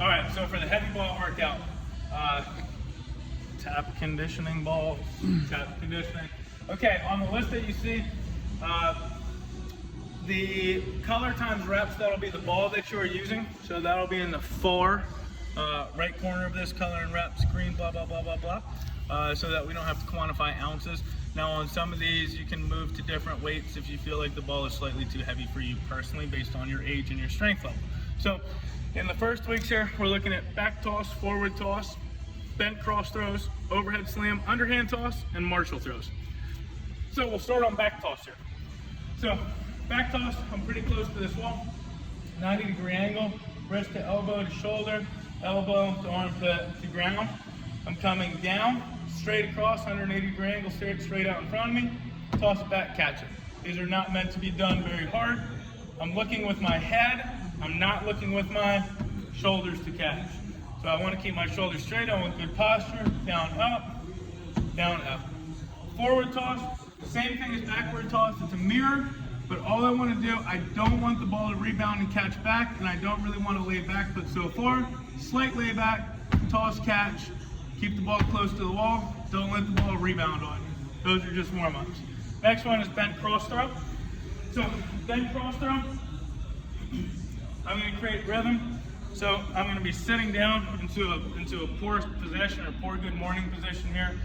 All right, so for the heavy ball workout, tap conditioning balls, tap conditioning. Okay, on the list that you see, the color times reps, that'll be the ball that you are using. So that'll be in the far right corner of this, color and reps, green, blah, blah, blah, blah, blah, so that we don't have to quantify ounces. Now on some of these, you can move to different weights if you feel like the ball is slightly too heavy for you personally based on your age and your strength level. So in the first weeks here, we're looking at back toss, forward toss, bent cross throws, overhead slam, underhand toss, and martial throws. So we'll start on back toss here. So back toss, I'm pretty close to this wall, 90-degree angle, wrist to elbow to shoulder, elbow to armpit to ground. I'm coming down, straight across, 180-degree angle, straight out in front of me, toss it back, catch it. These are not meant to be done very hard. I'm looking with my head, I'm not looking with my shoulders to catch. So I want to keep my shoulders straight, I want good posture, down, up, down, up. Forward toss, same thing as backward toss, it's a mirror, but all I want to do, I don't want the ball to rebound and catch back, and I don't really want to lay back, but so far, slight lay back, toss, catch, keep the ball close to the wall, don't let the ball rebound on you. Those are just warm-ups. Next one is bent cross throw. So bent cross throw, I'm going to create rhythm. So I'm going to be sitting down into a poor position or poor good morning position here.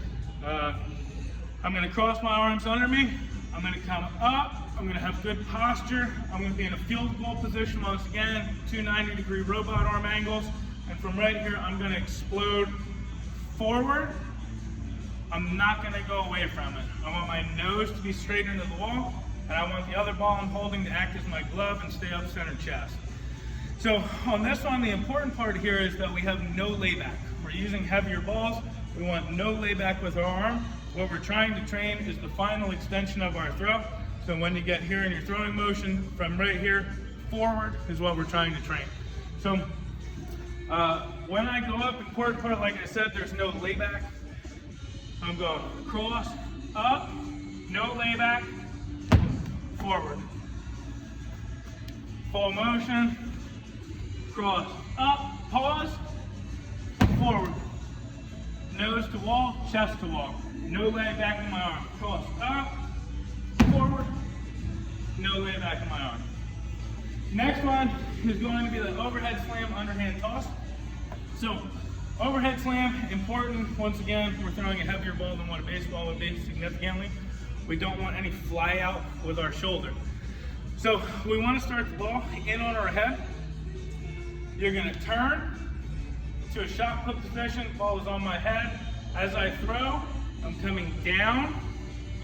I'm going to cross my arms under me. I'm going to come up. I'm going to have good posture. I'm going to be in a field goal position once again, 290-degree robot arm angles. And from right here, I'm going to explode forward. I'm not going to go away from it. I want my nose to be straight into the wall, and I want the other ball I'm holding to act as my glove and stay up center chest. So on this one, the important part here is that we have no layback. We're using heavier balls. We want no layback with our arm. What we're trying to train is the final extension of our throw. So when you get here in your throwing motion, from right here forward is what we're trying to train. So when I go up, important part, like I said, there's no layback. I'm going cross, up, no layback, forward. Full motion, cross, up, pause, forward. Nose to wall, chest to wall. No layback in my arm. Cross, up, forward, no layback in my arm. Next one is going to be the overhead slam, underhand toss. So overhead slam, important. Once again, we're throwing a heavier ball than what a baseball would be significantly. We don't want any fly out with our shoulder. So we want to start the ball in on our head. You're going to turn to a shot put position. Ball is on my head. As I throw, I'm coming down.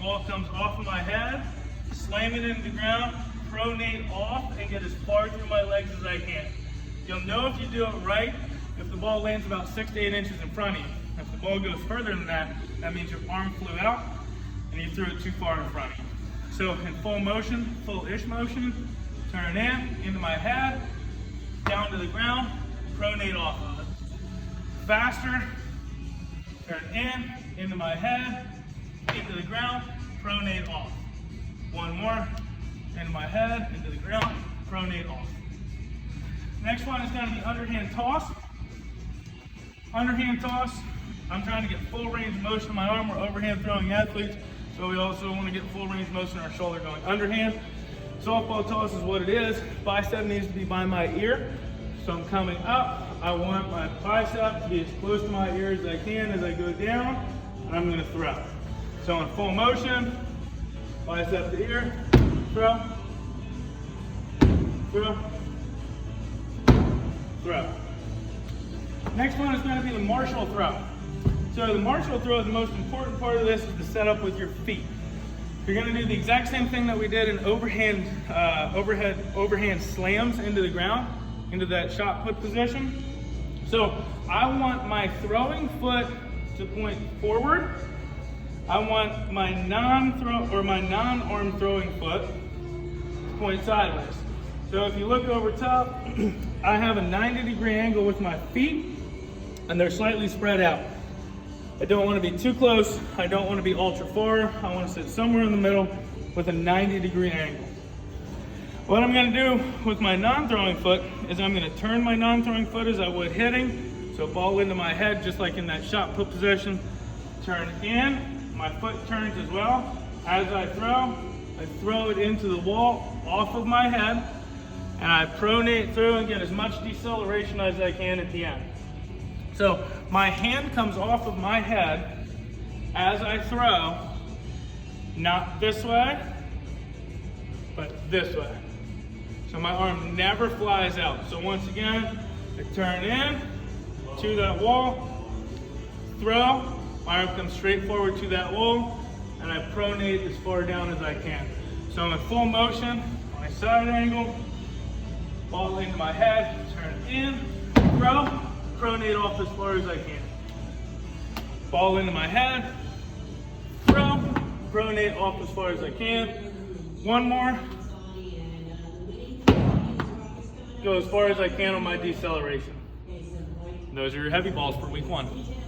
Ball comes off of my head. Slam it into the ground. Pronate off and get as far through my legs as I can. You'll know if you do it right if the ball lands about 6 to 8 inches in front of you. If the ball goes further than that, that means your arm flew out and you threw it too far in front of you. So in full motion, full-ish motion, turn in, into my head, down to the ground, pronate off of it. Faster, turn in, into my head, into the ground, pronate off. One more, into my head, into the ground, pronate off. Next one is going to be underhand toss. Underhand toss, I'm trying to get full range of motion in my arm. We're overhand throwing athletes, so we also want to get full range of motion in our shoulder going underhand. Softball toss is what it is. Bicep needs to be by my ear. So I'm coming up. I want my bicep to be as close to my ear as I can as I go down, and I'm going to throw. So in full motion, bicep to ear, throw, throw, throw. Next one is going to be the martial throw. So the martial throw, the most important part of this is the setup with your feet. You're going to do the exact same thing that we did in overhand slams into the ground, into that shot put position. So I want my throwing foot to point forward. I want my non-arm throwing foot to point sideways. So if you look over top, I have a 90-degree angle with my feet, and they're slightly spread out. I don't want to be too close. I don't want to be ultra far. I want to sit somewhere in the middle with a 90-degree angle. What I'm gonna do with my non-throwing foot is I'm gonna turn my non-throwing foot as I would hitting. So ball into my head, just like in that shot put position. Turn in, my foot turns as well. As I throw it into the wall off of my head, and I pronate through and get as much deceleration as I can at the end. So my hand comes off of my head as I throw, not this way, but this way. So my arm never flies out. So once again, I turn in to that wall, throw, my arm comes straight forward to that wall, and I pronate as far down as I can. So I'm in full motion, my side angle, ball into my head, turn in, throw, pronate off as far as I can. Ball into my head, throw, pronate off as far as I can. One more. Go as far as I can on my deceleration. Those are your heavy balls for week 1.